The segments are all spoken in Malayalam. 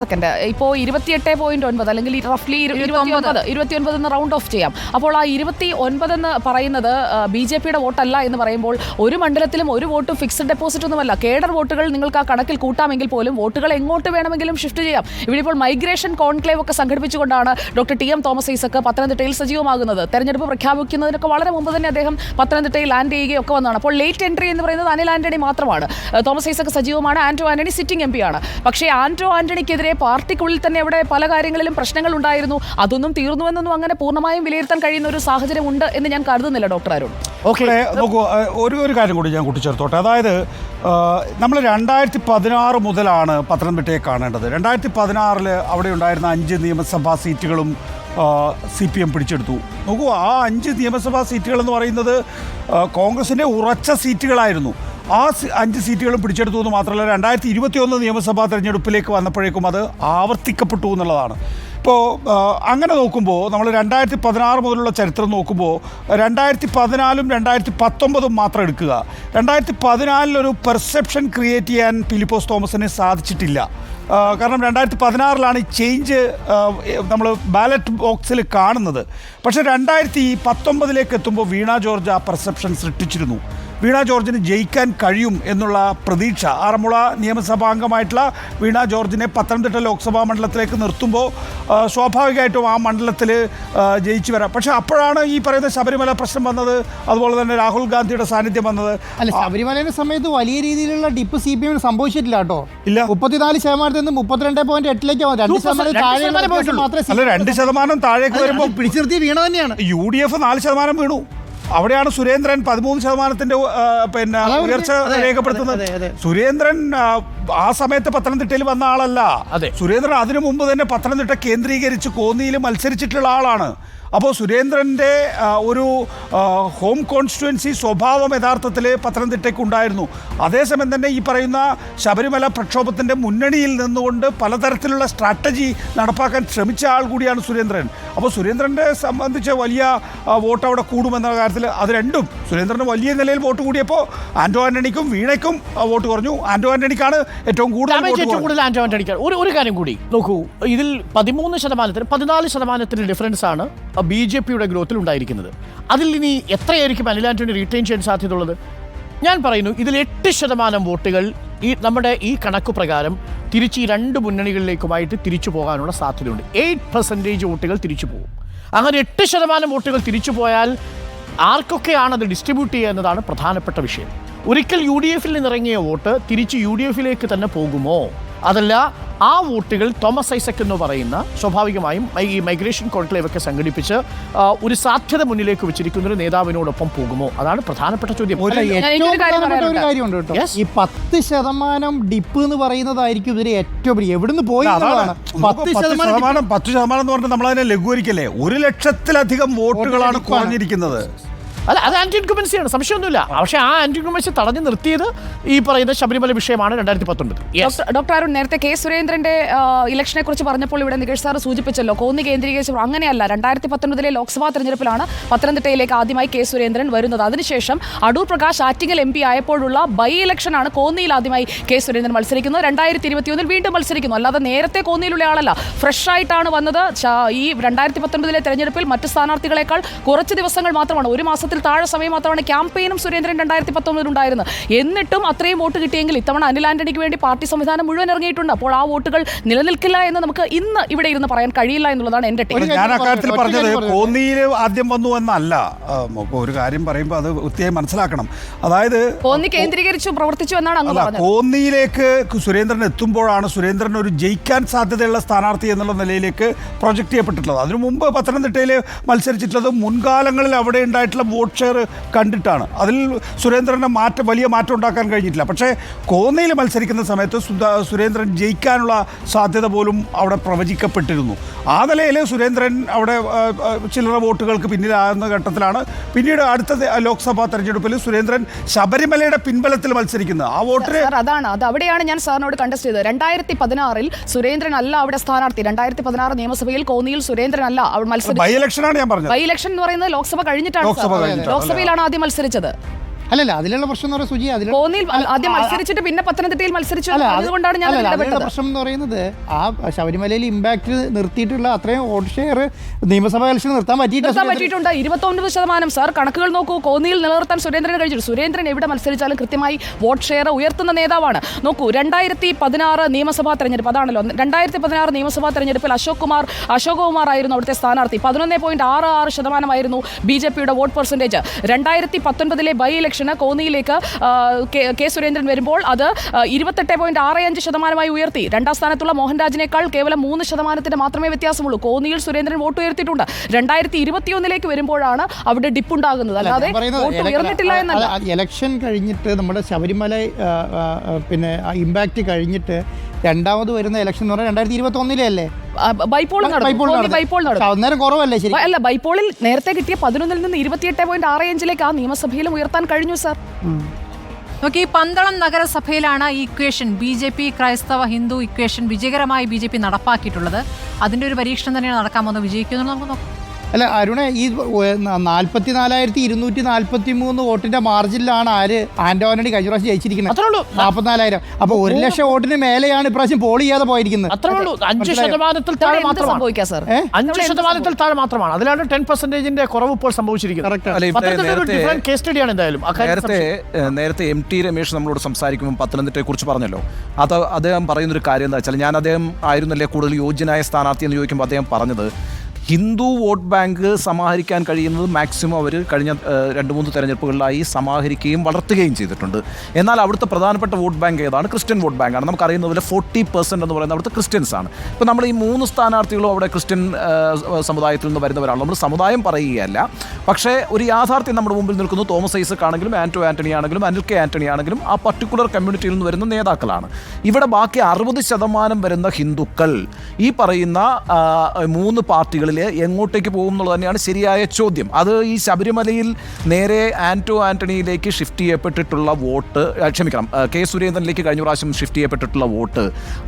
ഇപ്പോൾ 28.9 അല്ലെങ്കിൽ റഫ്ലി 29 എന്ന് റൗണ്ട് ഓഫ് ചെയ്യാം. അപ്പോൾ ആ 29 എന്ന് പറയുന്നത് BJP-യുടെ വോട്ടല്ല എന്ന് പറയുമ്പോൾ ഒരു മണ്ഡലത്തിലും ഒരു വോട്ടും ഫിക്സഡ് ഡെപ്പോസിറ്റ് ഒന്നുമല്ല. കേഡർ വോട്ടുകൾ നിങ്ങൾക്ക് ആ കണക്കിൽ കൂട്ടാമെങ്കിൽ പോലും വോട്ടുകൾ എങ്ങോട്ട് വേണമെങ്കിലും ഷിഫ്റ്റ് ചെയ്യാം. ഇവിടെ ഇപ്പോൾ മൈഗ്രേഷൻ കോൺക്ലേവ് ഒക്കെ സംഘടിപ്പിച്ചുകൊണ്ടാണ് ഡോക്ടർ TM തോമസ് ഐസക് പത്തനംതിട്ടയിൽ സജീവമാകുന്നത്. തെരഞ്ഞെടുപ്പ് പ്രഖ്യാപിക്കുന്നതിനൊക്കെ വളരെ മുമ്പ് തന്നെ അദ്ദേഹം പത്തനംതിട്ടയിൽ ലാൻഡ് ചെയ്യുകയൊക്കെ വന്നതാണ്. അപ്പോൾ ലേറ്റ് എൻട്രി എന്ന് പറയുന്നത് അനിൽ ആന്റണി മാത്രമാണ്. തോമസ് ഐസക് സജീവമാണ്. ആന്റോ ആന്റണി സിറ്റിംഗ് MP ആണ്. പക്ഷേ ആന്റോ ആന്റണിക്കെതിരെ പാർട്ടിക്കുള്ളിൽ തന്നെ അവിടെ പല കാര്യങ്ങളിലും പ്രശ്നങ്ങൾ ഉണ്ടായിരുന്നു. അതൊന്നും തീർന്നുവെന്നൊന്നും അങ്ങനെ പൂർണ്ണമായും വിലയിരുത്താൻ കഴിയുന്ന ഒരു സാഹചര്യം ഉണ്ട് എന്ന് ഞാൻ കരുതുന്നില്ല ഡോക്ടർ അരുൺ. ഓക്കെ, നോക്കൂ, ഒരു കാര്യം കൂടി ഞാൻ കൂട്ടിച്ചേർത്തോട്ടെ. അതായത് നമ്മൾ 2016 മുതലാണ് പത്തനംതിട്ടയെ കാണേണ്ടത്. 2016 അവിടെ ഉണ്ടായിരുന്ന 5 നിയമസഭാ സീറ്റുകളും CPM പിടിച്ചെടുത്തു. നോക്കൂ, ആ 5 നിയമസഭാ സീറ്റുകൾ എന്ന് പറയുന്നത് കോൺഗ്രസിൻ്റെ ഉറച്ച സീറ്റുകളായിരുന്നു. ആ 5 സീറ്റുകളും പിടിച്ചെടുത്തു എന്ന് മാത്രമല്ല 2021 നിയമസഭാ തെരഞ്ഞെടുപ്പിലേക്ക് വന്നപ്പോഴേക്കും അത് ആവർത്തിക്കപ്പെട്ടു എന്നുള്ളതാണ്. ഇപ്പോൾ അങ്ങനെ നോക്കുമ്പോൾ നമ്മൾ 2016 മുതലുള്ള ചരിത്രം നോക്കുമ്പോൾ 2014 2019 മാത്രം എടുക്കുക. 2014 ഒരു പെർസെപ്ഷൻ ക്രിയേറ്റ് ചെയ്യാൻ ഫിലിപ്പോസ് തോമസിന് സാധിച്ചിട്ടില്ല. കാരണം 2016 ഈ ചേഞ്ച് നമ്മൾ ബാലറ്റ് ബോക്സിൽ കാണുന്നത്. പക്ഷേ 2019 എത്തുമ്പോൾ വീണ ജോർജ് ആ പെർസെപ്ഷൻ സൃഷ്ടിച്ചിരുന്നു. വീണ ജോർജിന് ജയിക്കാൻ കഴിയും എന്നുള്ള പ്രതീക്ഷ ആറന്മുള നിയമസഭാംഗമായിട്ടുള്ള വീണ ജോർജിനെ പത്തനംതിട്ട ലോക്സഭാ മണ്ഡലത്തിലേക്ക് നിർത്തുമ്പോൾ സ്വാഭാവികമായിട്ടും ആ മണ്ഡലത്തിൽ ജയിച്ചു വരാം. പക്ഷേ അപ്പോഴാണ് ഈ പറയുന്ന ശബരിമല പ്രശ്നം വന്നത്, അതുപോലെ തന്നെ രാഹുൽ ഗാന്ധിയുടെ സാന്നിധ്യം വന്നത്. അല്ല, ശബരിമലയുടെ സമയത്ത് വലിയ രീതിയിലുള്ള ഡിപ്പ് CPM സംഭവിച്ചിട്ടില്ല കേട്ടോ. ഇല്ല, 34% നിന്ന് 32.8 അല്ല, 2% താഴേക്ക് വരുമ്പോൾ പിടിച്ചിർത്തിയ വീണ തന്നെയാണ്. UDF 4% വീണു. അവിടെയാണ് സുരേന്ദ്രൻ 13% ഉയർച്ച രേഖപ്പെടുത്തുന്നത്. സുരേന്ദ്രൻ ആ സമയത്ത് പത്തനംതിട്ടയിൽ വന്ന ആളല്ല. സുരേന്ദ്രൻ അതിനു മുമ്പ് തന്നെ പത്തനംതിട്ട കേന്ദ്രീകരിച്ച് കോന്നിയിൽ മത്സരിച്ചിട്ടുള്ള ആളാണ്. അപ്പോൾ സുരേന്ദ്രൻ്റെ ഒരു ഹോം കോൺസ്റ്റിറ്റ്യുവൻസി സ്വഭാവം യഥാർത്ഥത്തിൽ പത്തനംതിട്ടയ്ക്കുണ്ടായിരുന്നു. അതേസമയം തന്നെ ഈ പറയുന്ന ശബരിമല പ്രക്ഷോഭത്തിൻ്റെ മുന്നണിയിൽ നിന്നുകൊണ്ട് പലതരത്തിലുള്ള സ്ട്രാറ്റജി നടപ്പാക്കാൻ ശ്രമിച്ച ആൾ കൂടിയാണ് സുരേന്ദ്രൻ. അപ്പോൾ സുരേന്ദ്രനെ സംബന്ധിച്ച് വലിയ വോട്ട് അവിടെ കൂടുമെന്ന കാര്യത്തിൽ അത് രണ്ടും സുരേന്ദ്രന് വലിയ നിലയിൽ വോട്ട് കൂടിയപ്പോൾ ആന്റോ ആന്റണിക്കും വീണയ്ക്കും വോട്ട് കുറഞ്ഞു. ആന്റോ ആന്റണിക്കാണ് ഏറ്റവും കൂടുതൽ ആന്റോ ആന്റണിക്കാണ്. ഒരു കാര്യം കൂടി നോക്കൂ, ഇതിൽ 13%, 14% ഡിഫറൻസ് ആണ് BJP-യുടെ ഗ്രോത്തിൽ ഉണ്ടായിരിക്കുന്നത്. അതിൽ ഇനി എത്രയായിരിക്കും അനിൽ ആന്റണി റീറ്റെയിൻ ചെയ്യാൻ സാധ്യതയുള്ളത്? ഞാൻ പറയുന്നു, ഇതിൽ 8% വോട്ടുകൾ നമ്മുടെ ഈ കണക്ക് പ്രകാരം തിരിച്ച് ഈ 2 മുന്നണികളിലേക്കുമായിട്ട് തിരിച്ചു പോകാനുള്ള സാധ്യതയുണ്ട്. 8% വോട്ടുകൾ തിരിച്ചു പോകും. അങ്ങനെ 8% വോട്ടുകൾ തിരിച്ചു പോയാൽ ആർക്കൊക്കെയാണ് അത് ഡിസ്ട്രിബ്യൂട്ട് ചെയ്യുക എന്നതാണ് പ്രധാനപ്പെട്ട വിഷയം. ഒരിക്കൽ UDF-ൽ നിന്നിറങ്ങിയ വോട്ട് തിരിച്ച് UDF-ലേക്ക് തന്നെ പോകുമോ, അതല്ല ആ വോട്ടുകൾ തോമസ് ഐസക് എന്ന് പറയുന്ന സ്വാഭാവികമായും ഈ മൈഗ്രേഷൻ കോൺക്ലേവ് ഒക്കെ സംഘടിപ്പിച്ച് ഒരു സാധ്യത മുന്നിലേക്ക് വെച്ചിരിക്കുന്ന ഒരു നേതാവിനോടൊപ്പം പോകുമോ? അതാണ് പ്രധാനപ്പെട്ട ചോദ്യം. ഒരു കാര്യമുണ്ട് കേട്ടോ, ഈ 10% ഡിപ്പ് എന്ന് പറയുന്നതായിരിക്കും ഇതിന് ഏറ്റവും എവിടുന്ന് പോയി 10% എന്ന് പറഞ്ഞാൽ നമ്മളതിനെ ലഘൂകരിക്കല്ലേ. 1 ലക്ഷത്തിലധികം വോട്ടുകളാണ് കുറഞ്ഞിരിക്കുന്നത്. അല്ല, അത് ആന്റി ഇൻകംബൻസിയാണ്, സംശയമൊന്നുമില്ല. പക്ഷേ ആ ആന്റി ഇൻകംബൻസി തടഞ്ഞു നിർത്തിയത് ഈ പറയുന്ന ശബരിമല വിഷയമാണ് 2019. ഡോക്ടർ അരുൺ, നേരത്തെ K. സുരേന്ദ്രന്റെ ഇലക്ഷനെ കുറിച്ച് പറഞ്ഞപ്പോൾ ഇവിടെ നികേഷ് സാർ സൂചിപ്പിച്ചല്ലോ, കോന്നി കേന്ദ്രീകരിച്ച്. അങ്ങനെയല്ല, 2019 ലോക്സഭാ തെരഞ്ഞെടുപ്പിലാണ് പത്തനംതിട്ടയിലേക്ക് ആദ്യമായി K. സുരേന്ദ്രൻ വരുന്നത്. അതിനുശേഷം അടൂർ പ്രകാശ് ആറ്റിങ്ങൽ MP ആയപ്പോഴുള്ള ബൈ ഇലക്ഷനാണ് കോന്നിയിൽ ആദ്യമായി K. സുരേന്ദ്രൻ മത്സരിക്കുന്നത്. 2021 വീണ്ടും മത്സരിക്കുന്നു. അല്ലാതെ നേരത്തെ കോന്നിയിലുള്ള ആളല്ല, ഫ്രഷ് ആയിട്ടാണ് വന്നത്. ഈ 2019 തെരഞ്ഞെടുപ്പിൽ മറ്റ് സ്ഥാനാർത്ഥികളെക്കാൾ കുറച്ച് ദിവസങ്ങൾ മാത്രമാണ്, 1 മാസത്തിൽ താഴെ സമയം മാത്രമാണ് ക്യാമ്പയിനും സുരേന്ദ്രൻ 2019 ഉണ്ടായിരുന്നത്. എന്നിട്ടും അത്രയും വോട്ട് കിട്ടിയെങ്കിൽ ഇത്തവണ അനിൽ ആന്റണിക്ക് വേണ്ടി പാർട്ടി സംവിധാനം മുഴുവൻ ഇറങ്ങിയിട്ടുണ്ട്. അപ്പോൾ ആ വോട്ടുകൾ നിലനിൽക്കില്ല എന്ന് നമുക്ക് ഇന്ന് ഇവിടെ ഇരുന്ന് പറയാൻ കഴിയില്ല എന്നുള്ളതാണ് എൻ്റെ ടേക്ക്. ഞാൻ അക്കാര്യത്തിൽ പറഞ്ഞത് കോന്നിയിൽ ആദ്യം വന്നു എന്നല്ല. ഒരു കാര്യം പറയുമ്പോൾ അത് വൃത്തിയായി മനസ്സിലാക്കണം. അതായത് കോന്നി കേന്ദ്രീകരിച്ചു പ്രവർത്തിച്ചു എന്നാണ് അങ്ങ് പറഞ്ഞത്. കോന്നിയിലേക്ക് സുരേന്ദ്രൻ എത്തുമ്പോഴാണ് സുരേന്ദ്രൻ ഒരു ജയിക്കാൻ സാധ്യതയുള്ള സ്ഥാനാർത്ഥി എന്നുള്ള നിലയിലേക്ക് പ്രൊജക്ട് ചെയ്യപ്പെട്ടിട്ടുള്ളത്. അതിനു മുമ്പ് പത്തനംതിട്ടയിൽ മത്സരിച്ചിട്ടുള്ളത് മുൻകാലങ്ങളിൽ അവിടെ ഉണ്ടായിട്ടുള്ള വോട്ട് ഷെയർ കണ്ടിട്ടാണ്. അതിൽ സുരേന്ദ്രന് വലിയ മാറ്റം ഉണ്ടാക്കാൻ കഴിഞ്ഞിട്ടില്ല. പക്ഷേ കോന്നിയിൽ മത്സരിക്കുന്ന സമയത്ത് സുരേന്ദ്രൻ ജയിക്കാനുള്ള സാധ്യത പോലും അവിടെ പ്രവചിക്കപ്പെട്ടിരുന്നു. ആ നിലയിൽ സുരേന്ദ്രൻ അവിടെ ചില്ലറ വോട്ടുകൾക്ക് പിന്നിലാകുന്ന ഘട്ടത്തിലാണ് പിന്നീട് അടുത്ത ലോക്സഭാ തെരഞ്ഞെടുപ്പിൽ സുരേന്ദ്രൻ ശബരിമലയുടെ പിൻബലത്തിൽ മത്സരിക്കുന്നത്. ആ വോട്ടിന് അത് അവിടെയാണ് ഞാൻ സാറിനോട് കണ്ടസ്റ്റ് ചെയ്തത്. 2016 സുരേന്ദ്രൻ അല്ല അവിടെ സ്ഥാനാർത്ഥി. 2016 നിയമസഭയിൽ കോന്നിയിൽ സുരേന്ദ്രൻ അല്ല മത്സരിച്ചത്. ബൈ ഇലക്ഷനാണ് ഞാൻ പറഞ്ഞത്. ബൈ ഇലക്ഷൻ എന്ന് പറയുന്നത് ലോക്സഭ കഴിഞ്ഞിട്ടാണ്. ലോക്സഭയിലാണ് ആദ്യം മത്സരിച്ചത്. അല്ലല്ല അതിലുള്ള പ്രശ്നം എന്ന് പറയുന്നത് സുജി അതിൽ കോന്നിയിൽ ആദ്യം മത്സരിച്ചിട്ട് പിന്നെ പത്തനംതിട്ടയിൽ മത്സരിച്ചു അതുകൊണ്ടാണ് ഞാൻ അതിലുള്ള ഇടപെട്ടത്. പ്രശ്നം എന്ന് പറയുന്നത് ആ ശബരിമലയിൽ ഇമ്പാക്ട് നിർത്തിയിട്ടുള്ള അത്രയും വോട്ട് ഷെയർ നിയമസഭാ ഇലക്ഷൻ നിർത്താൻ പറ്റിയിട്ടുണ്ട്. 29% സാർ കണക്കുകൾ നോക്കൂ. കോന്നിയിൽ നിലനിർത്താൻ സുരേന്ദ്രന് കഴിഞ്ഞു. സുരേന്ദ്രൻ എവിടെ മത്സരിച്ചാലും കൃത്യമായി വോട്ട് ഷെയർ ഉയർത്തുന്ന നേതാവാണ്. നോക്കൂ, 2016 നിയമസഭാ തെരഞ്ഞെടുപ്പ്, അതാണല്ലോ 2016 നിയമസഭാ തെരഞ്ഞെടുപ്പിൽ അശോക് കുമാർ ആയിരുന്നു അവിടുത്തെ സ്ഥാനാർത്ഥി. 11.66% BJPയുടെ വോട്ട് പെർസെൻറ്റേജ്. 2019 ബൈ ഇലക്ഷന് കോന്നിയിലേക്ക് കെ സുരേന്ദ്രൻ വരുമ്പോൾ അത് 28.65% ഉയർത്തി. രണ്ടാം സ്ഥാനത്തുള്ള മോഹൻരാജിനേക്കാൾ കേവലം 3% മാത്രമേ വ്യത്യാസമുള്ളൂ. കോന്നിയിൽ സുരേന്ദ്രൻ വോട്ട് ഉയർത്തിയിട്ടുണ്ട്. 2021 വരുമ്പോഴാണ് അവിടെ ഡിപ്പ് ഉണ്ടാകുന്നത്, അല്ലാതെ വോട്ട് ഉയർന്നിട്ടില്ല എന്നല്ല. ഇലക്ഷൻ കഴിഞ്ഞിട്ട് നമ്മുടെ ശബരിമല പിന്നെ ഇമ്പാക്ട് കഴിഞ്ഞിട്ട് രണ്ടാമത് വരുന്ന ഇലക്ഷൻ എന്ന് പറഞ്ഞാൽ 2021 അല്ലേ ബൈപോൾ നടന്നു. അന്നേരം കുറവല്ലേ? ശരി അല്ല, ബൈപോളിൽ നേരത്തെ കിട്ടിയ 11 നിന്ന് 28.65 ആ നിയമസഭയിലും ഉയർത്താൻ കഴിഞ്ഞു സാർ. നോക്കി, പന്തളം നഗരസഭയിലാണ് ഈ ഇക്വേഷൻ BJP ക്രൈസ്തവ ഹിന്ദു ഇക്വേഷൻ വിജയകരമായി BJP നടപ്പാക്കിയിട്ടുള്ളത്. അതിന്റെ ഒരു പരീക്ഷണം തന്നെയാണ് നടക്കാൻ പോകുന്നത്. വിജയിക്കുമെന്ന് നമുക്ക് നോക്കാം. അല്ല അരുണെ, ഈ 44,243 വോട്ടിന്റെ മാർജിനിലാണ് ആന്റോ ആന്റണി കഴിഞ്ഞ പ്രാവശ്യം ജയിച്ചിരിക്കുന്നത്. 44,000. അപ്പൊ 1,00,000 വോട്ടിന് മേലെയാണ് ഇപ്രാവശ്യം പോൾ ചെയ്യാതെ പോയിരിക്കുന്നത്. 5% താഴെ മാത്രമാണ്. 5% താഴെ മാത്രമാണ്. അതിലാണ് 10% കുറവ് ഇപ്പോൾ സംഭവിച്ചിരിക്കുന്നത്. കേസ് സ്റ്റഡിയാണ് എന്തായാലും. നേരത്തെ MT രമേശ് നമ്മളോട് സംസാരിക്കുമ്പോൾ പത്തനംതിട്ടയെ കുറിച്ച് പറഞ്ഞല്ലോ. അദ്ദേഹം പറയുന്നൊരു കാര്യം എന്താ വെച്ചാൽ, ഞാൻ അദ്ദേഹം ആയിരുന്നല്ലേ കൂടുതൽ യോഗ്യനായ സ്ഥാനാർത്ഥി എന്ന് ചോദിക്കുമ്പോൾ അദ്ദേഹം പറഞ്ഞത് ഹിന്ദു വോട്ട് ബാങ്ക് സമാഹരിക്കാൻ കഴിയുന്നത് മാക്സിമം അവർ കഴിഞ്ഞ 2-3 തെരഞ്ഞെടുപ്പുകളിലായി സമാഹരിക്കുകയും വളർത്തുകയും ചെയ്തിട്ടുണ്ട്. എന്നാൽ അവിടുത്തെ പ്രധാനപ്പെട്ട വോട്ട് ബാങ്ക് ഏതാണ്? ക്രിസ്ത്യൻ വോട്ട് ബാങ്കാണ്. നമുക്കറിയുന്ന പോലെ 40% എന്ന് പറയുന്നത് അവിടുത്തെ ക്രിസ്ത്യൻസ് ആണ്. ഇപ്പോൾ നമ്മൾ ഈ 3 സ്ഥാനാർത്ഥികളും അവിടെ ക്രിസ്ത്യൻ സമുദായത്തിൽ നിന്ന് വരുന്നവരാണ്. നമ്മൾ സമുദായം പറയുകയല്ല, പക്ഷേ ഒരു യാഥാർത്ഥ്യം നമ്മുടെ മുമ്പിൽ നിൽക്കുന്നു. തോമസ് ഐസക് ആണെങ്കിലും ആന്റോ ആന്റണി ആണെങ്കിലും അനിൽ കെ ആന്റണി ആണെങ്കിലും ആ പർട്ടിക്കുലർ കമ്മ്യൂണിറ്റിയിൽ നിന്ന് വരുന്ന നേതാക്കളാണ്. ഇവിടെ ബാക്കി 60% വരുന്ന ഹിന്ദുക്കൾ ഈ പറയുന്ന 3 പാർട്ടികളിൽ എങ്ങോട്ടേക്ക് പോകും എന്നുള്ളത് തന്നെയാണ് ശരിയായ ചോദ്യം. അത് ഈ ശബരിമലയിൽ നേരെ ആന്റോ ആന്റണിയിലേക്ക് ഷിഫ്റ്റ് ചെയ്യപ്പെട്ടിട്ടുള്ള വോട്ട്, ക്ഷമിക്കണം, കെ സുരേന്ദ്രനിലേക്ക് കഴിഞ്ഞ പ്രാവശ്യം ഷിഫ്റ്റ് ചെയ്യപ്പെട്ടിട്ടുള്ള വോട്ട്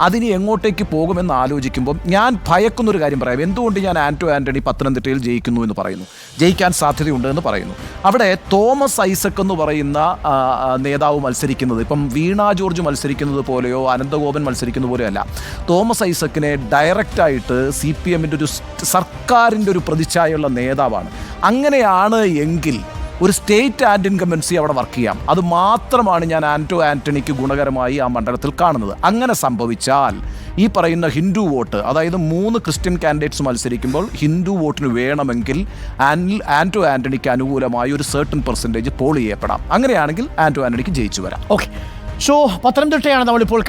അതിന് എങ്ങോട്ടേക്ക് പോകുമെന്ന് ആലോചിക്കുമ്പോൾ ഞാൻ ഭയക്കുന്നൊരു കാര്യം പറയാം. എന്തുകൊണ്ട് ഞാൻ ആന്റോ ആന്റണി പത്തനംതിട്ടയിൽ ജയിക്കുന്നു എന്ന് പറയുന്നു, ജയിക്കാൻ സാധ്യതയുണ്ട് എന്ന് പറയുന്നു? അവിടെ തോമസ് ഐസക് എന്ന് പറയുന്ന നേതാവ് മത്സരിക്കുന്നത്, ഇപ്പം വീണ ജോർജ് മത്സരിക്കുന്നത് പോലെയോ അനന്തഗോപൻ മത്സരിക്കുന്ന പോലെയോ അല്ല. തോമസ് ഐസക്കിനെ ഡയറക്റ്റായിട്ട് CPMൻ്റെ ഒരു സർക്കാരിൻ്റെ ഒരു പ്രതിച്ഛായുള്ള നേതാവാണ്. അങ്ങനെയാണ് എങ്കിൽ ഒരു സ്റ്റേറ്റ് ആൻഡ് ഇൻകംബൻസി അവിടെ വർക്ക് ചെയ്യാം. അത് മാത്രമാണ് ഞാൻ ആന്റോ ആന്റണിക്ക് ഗുണകരമായി ആ മണ്ഡലത്തിൽ കാണുന്നത്. അങ്ങനെ സംഭവിച്ചാൽ ഈ പറയുന്ന ഹിന്ദു വോട്ട്, അതായത് 3 ക്രിസ്ത്യൻ കാൻഡിഡേറ്റ്സ് മത്സരിക്കുമ്പോൾ ഹിന്ദു വോട്ടിന് വേണമെങ്കിൽ ആന്റോ ആന്റണിക്ക് അനുകൂലമായി ഒരു certain percentage പോൾ ചെയ്യപ്പെടാം. അങ്ങനെയാണെങ്കിൽ ആന്റോ ആന്റണിക്ക് ജയിച്ചു വരാം. ഓക്കെ, ഷോ പത്തനംതിട്ടയാണ് നമ്മളിപ്പോൾ